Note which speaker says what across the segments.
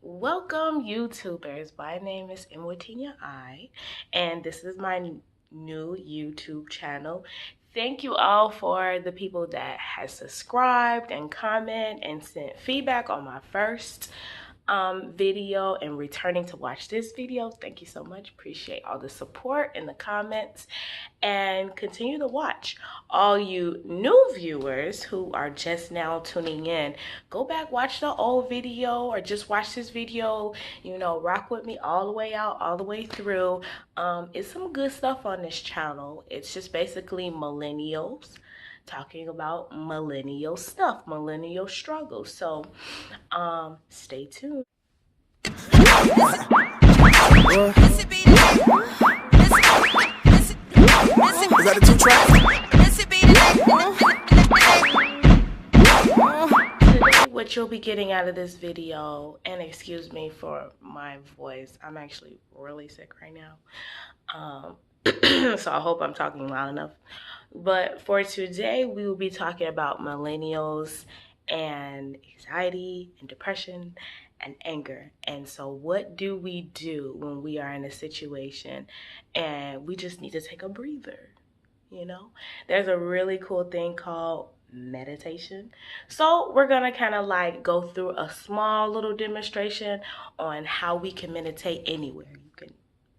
Speaker 1: Welcome, YouTubers. My name is Imwatinia I, and this is my new YouTube channel. Thank you all for the people that has subscribed and comment and sent feedback on my first video and returning to watch this video. Thank you so much. Appreciate all the support in the comments, and continue to watch. All you new viewers who are just now tuning in, go back, watch the old video, or just watch this video, rock with me all the way out, all the way through. It's some good stuff on this channel. It's just basically millennials talking about millennial stuff, millennial struggles. So stay tuned.
Speaker 2: Is that a 2-track?
Speaker 1: Today, what you'll be getting out of this video, and excuse me for my voice, I'm actually really sick right now. So I hope I'm talking loud enough. But for today, we will be talking about millennials and anxiety and depression and anger. And so what do we do when we are in a situation and we just need to take a breather? There's a really cool thing called meditation. So we're gonna kind of like go through a small little demonstration on how we can meditate anywhere. You can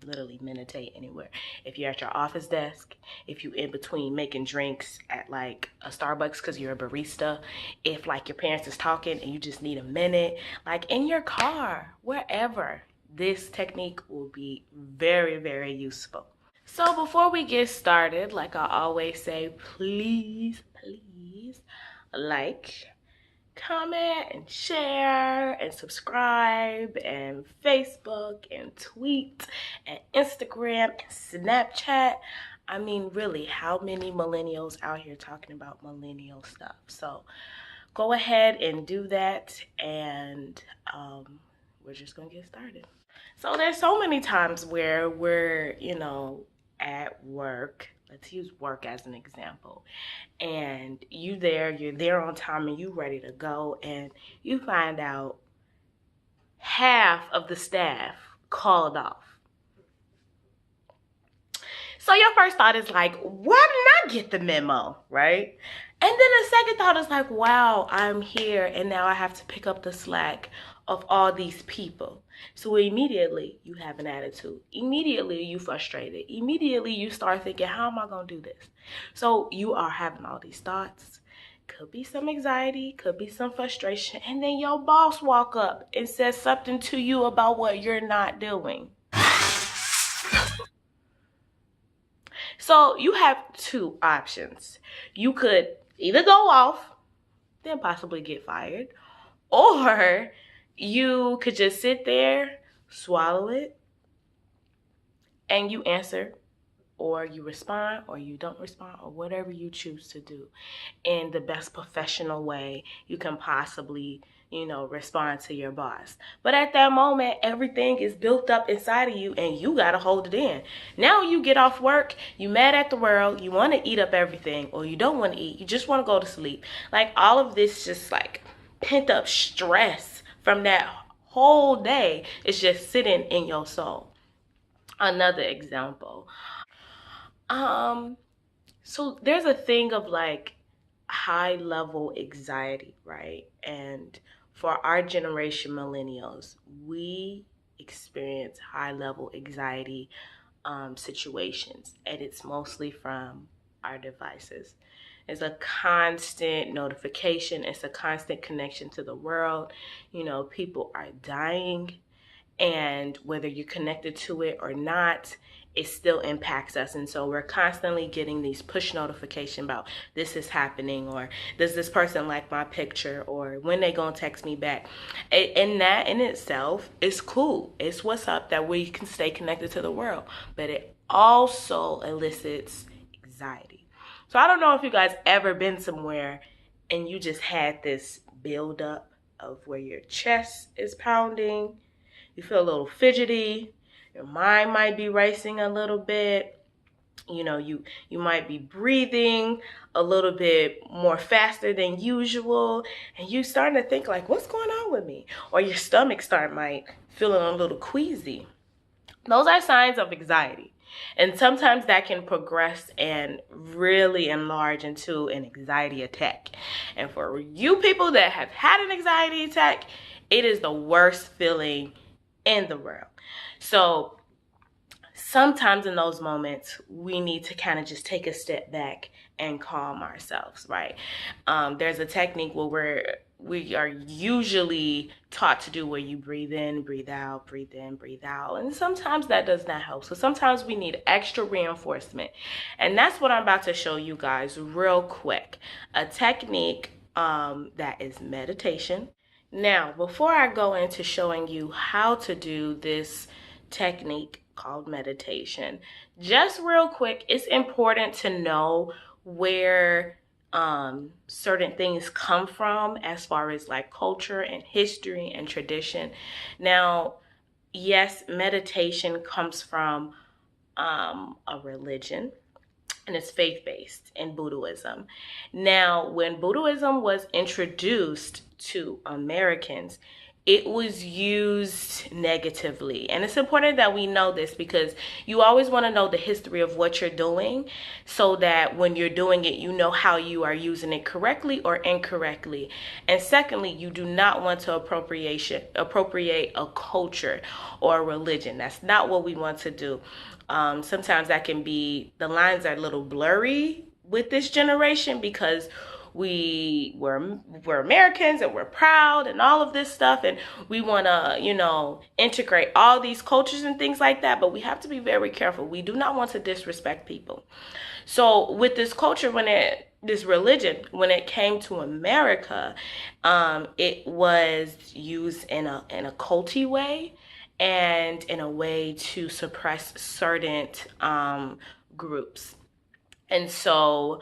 Speaker 1: literally meditate anywhere. If you're at your office desk, if you're in between making drinks at like a Starbucks because you're a barista, if like your parents is talking and you just need a minute, like in your car, wherever, this technique will be very, very useful. So before we get started, like I always say, please like, comment, and share, and subscribe, and Facebook, and tweet, and Instagram, and Snapchat. I mean, really, how many millennials out here talking about millennial stuff? So go ahead and do that, and we're just gonna get started. So there's so many times where we're, at work. Let's use work as an example. And you're there on time and you ready to go, and you find out half of the staff called off. So your first thought is like, why didn't I get the memo, right? And then the second thought is like, wow, I'm here and now I have to pick up the slack of all these people. So immediately you have an attitude. Immediately you frustrated. Immediately you start thinking, how am I going to do this? So you are having all these thoughts. Could be some anxiety, could be some frustration. And then your boss walk up and says something to you about what you're not doing. So you have two options. You could either go off, then possibly get fired, or you could just sit there, swallow it, and you answer, or you respond, or you don't respond, or whatever you choose to do in the best professional way you can possibly, respond to your boss. But at that moment, everything is built up inside of you and you got to hold it in. Now you get off work, you mad at the world, you want to eat up everything, or you don't want to eat, you just want to go to sleep. Like all of this just like pent up stress from that whole day is just sitting in your soul. Another example. So there's a thing of like high level anxiety, right? And for our generation, millennials, we experience high level anxiety situations, and it's mostly from our devices. It's a constant notification. It's a constant connection to the world. People are dying, and whether you're connected to it or not, it still impacts us. And so we're constantly getting these push notifications about this is happening, or does this person like my picture, or when they gonna text me back. And that in itself is cool. It's what's up that we can stay connected to the world, but it also elicits anxiety. So I don't know if you guys ever been somewhere and you just had this buildup of where your chest is pounding, you feel a little fidgety, your mind might be racing a little bit, You might be breathing a little bit more faster than usual, and you starting to think like, what's going on with me? Or your stomach might feeling a little queasy. Those are signs of anxiety. And sometimes that can progress and really enlarge into an anxiety attack. And for you people that have had an anxiety attack, it is the worst feeling in the world. So sometimes in those moments, we need to kind of just take a step back and calm ourselves, right? There's a technique where we are usually taught to do where you breathe in, breathe out, breathe in, breathe out. And sometimes that does not help. So sometimes we need extra reinforcement. And that's what I'm about to show you guys real quick. A technique that is meditation. Now, before I go into showing you how to do this technique called meditation, just real quick, it's important to know where certain things come from as far as like culture and history and tradition. Now, yes, meditation comes from a religion, and it's faith-based in Buddhism. Now, when Buddhism was introduced to Americans, it was used negatively. And it's important that we know this because you always want to know the history of what you're doing so that when you're doing it, you know how you are using it correctly or incorrectly. And secondly, you do not want to appropriate a culture or a religion. That's not what we want to do. Sometimes that can be, the lines are a little blurry with this generation because we're Americans and we're proud and all of this stuff, and we want to integrate all these cultures and things like that, but we have to be very careful. We do not want to disrespect people. So with this culture, this religion, when it came to America, it was used in a culty way and in a way to suppress certain groups. And so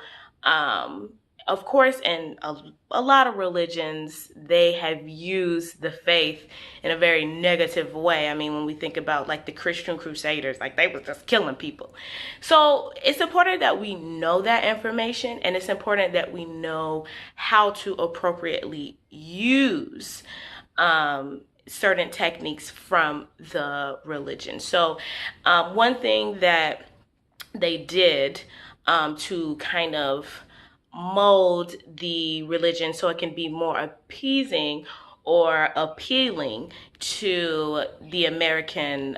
Speaker 1: of course, in a lot of religions, they have used the faith in a very negative way. I mean, when we think about like the Christian Crusaders, like they was just killing people. So it's important that we know that information, and it's important that we know how to appropriately use certain techniques from the religion. So one thing that they did to kind of mold the religion so it can be more appeasing or appealing to the American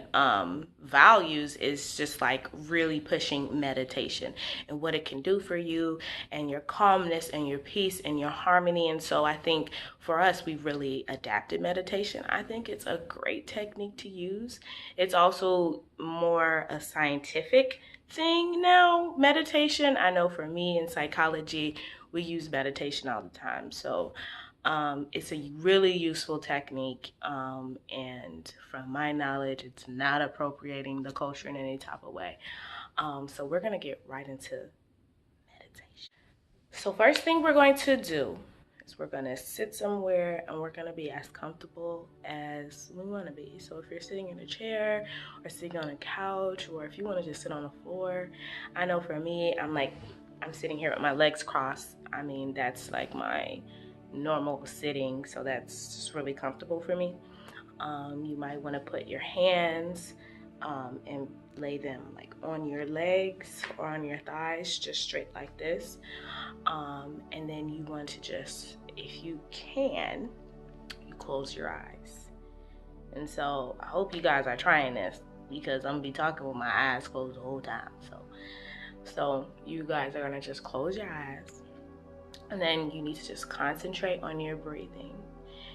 Speaker 1: values is just like really pushing meditation and what it can do for you and your calmness and your peace and your harmony. And so I think for us, we've really adapted meditation. I think it's a great technique to use. It's also more a scientific thing now, meditation. I know for me in psychology, we use meditation all the time. So it's a really useful technique, and from my knowledge, it's not appropriating the culture in any type of way. So we're gonna get right into meditation. So first thing we're going to do is we're gonna sit somewhere and we're gonna be as comfortable as we wanna be. So if you're sitting in a chair or sitting on a couch, or if you wanna just sit on the floor, I know for me, I'm sitting here with my legs crossed. I mean, that's like my normal sitting, so that's just really comfortable for me. You might want to put your hands and lay them like on your legs or on your thighs, just straight like this. And then you want to just, if you can, you close your eyes. And so I hope you guys are trying this because I'm gonna be talking with my eyes closed the whole time. So you guys are gonna just close your eyes. And then you need to just concentrate on your breathing.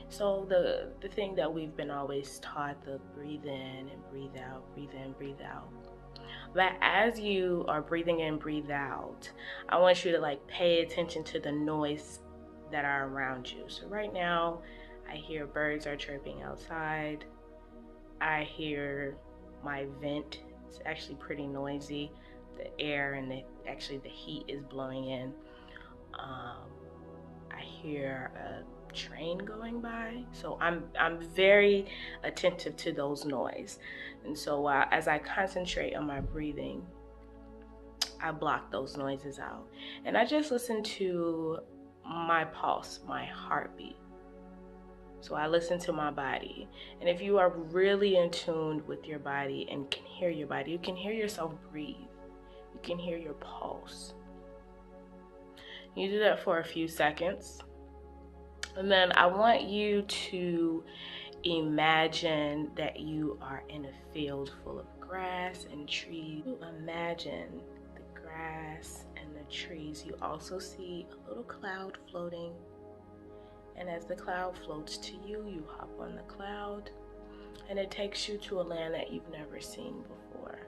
Speaker 1: So the thing that we've been always taught, the breathe in and breathe out, breathe in, breathe out. But as you are breathing in, breathe out, I want you to like pay attention to the noise that are around you. So right now, I hear birds are chirping outside. I hear my vent. It's actually pretty noisy. The air and the heat is blowing in. I hear a train going by, so I'm very attentive to those noise. And so as I concentrate on my breathing, I block those noises out. And I just listen to my pulse, my heartbeat. So I listen to my body. And if you are really in tune with your body and can hear your body, you can hear yourself breathe. You can hear your pulse. You do that for a few seconds. And then I want you to imagine that you are in a field full of grass and trees. Imagine the grass and the trees. You also see a little cloud floating. And as the cloud floats to you, you hop on the cloud and it takes you to a land that you've never seen before.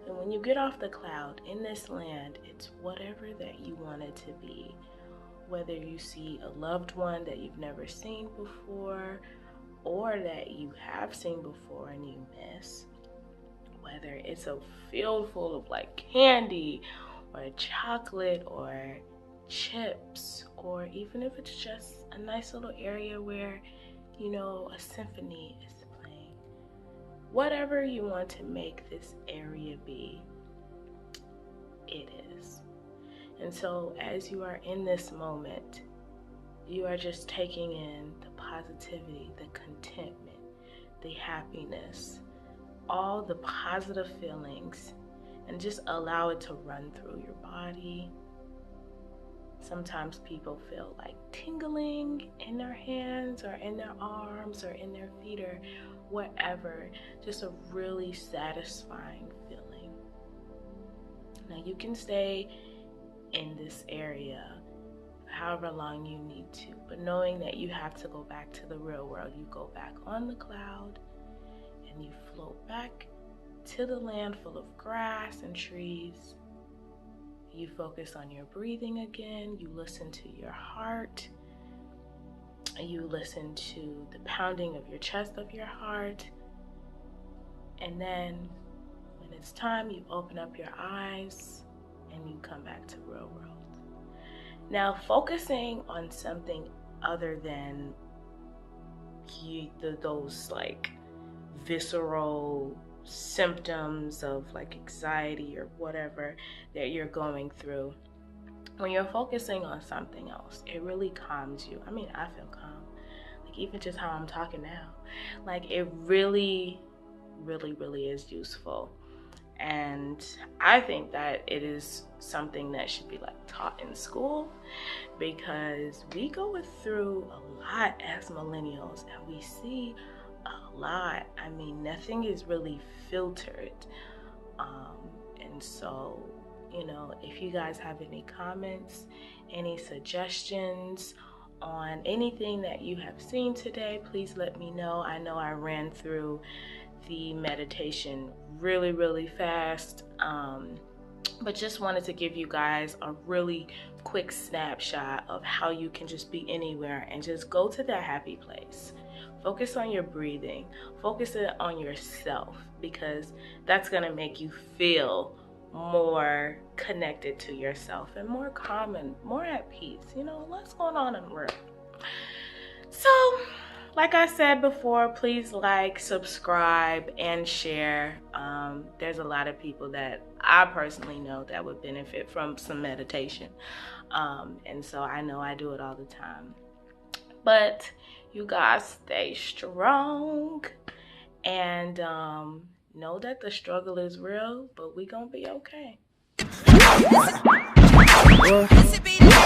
Speaker 1: And when you get off the cloud in this land, it's whatever that you want it to be. Whether you see a loved one that you've never seen before or that you have seen before and you miss. Whether it's a field full of like candy or chocolate or chips, or even if it's just a nice little area where, you know, a symphony is playing. Whatever you want to make this area be, it is. And so as you are in this moment, you are just taking in the positivity, the contentment, the happiness, all the positive feelings, and just allow it to run through your body. Sometimes people feel like tingling in their hands or in their arms or in their feet or whatever. Just a really satisfying feeling. Now you can stay in this area however long you need to, but knowing that you have to go back to the real world, you go back on the cloud and you float back to the land full of grass and trees. You focus on your breathing again, you listen to your heart, you listen to the pounding of your chest of your heart, and then when it's time, you open up your eyes and you come back to the real world. Now, focusing on something other than those like visceral symptoms of like anxiety or whatever that you're going through, when you're focusing on something else, it really calms you. I mean, I feel calm, like even just how I'm talking now, like it really is useful. And I think that it is something that should be like taught in school, because we go through a lot as millennials and we see a lot. I mean, nothing is really filtered. And so, you know, if you guys have any comments, any suggestions on anything that you have seen today, please let me know. I know I ran through the meditation really fast, but just wanted to give you guys a really quick snapshot of how you can just be anywhere and just go to that happy place. Focus on your breathing, focus on yourself, because that's gonna make you feel more connected to yourself and more calm and more at peace. You know, what's going on in the world. So, like I said before, please like, subscribe, and share. There's a lot of people that I personally know that would benefit from some meditation. And so I know I do it all the time. But you guys stay strong and know that the struggle is real, but we gonna be okay.